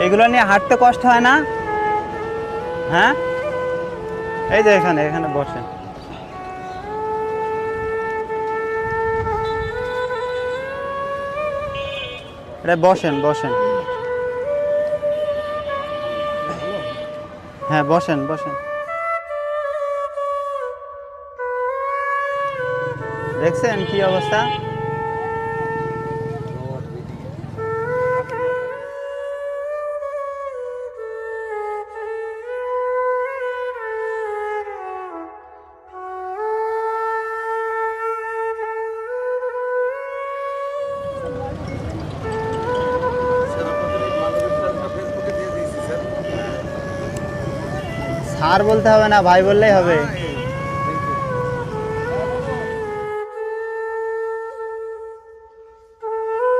এগুলো নিয়ে হাঁটতে কষ্ট হয় না? হ্যাঁ, এই যে এখানে এখানে বসেন। এটা বসেন বসেন। হ্যাঁ বসেন বসেন। দেখছেন কি অবস্থা? স্যার বলতে হবে না, ভাই বললেই হবে।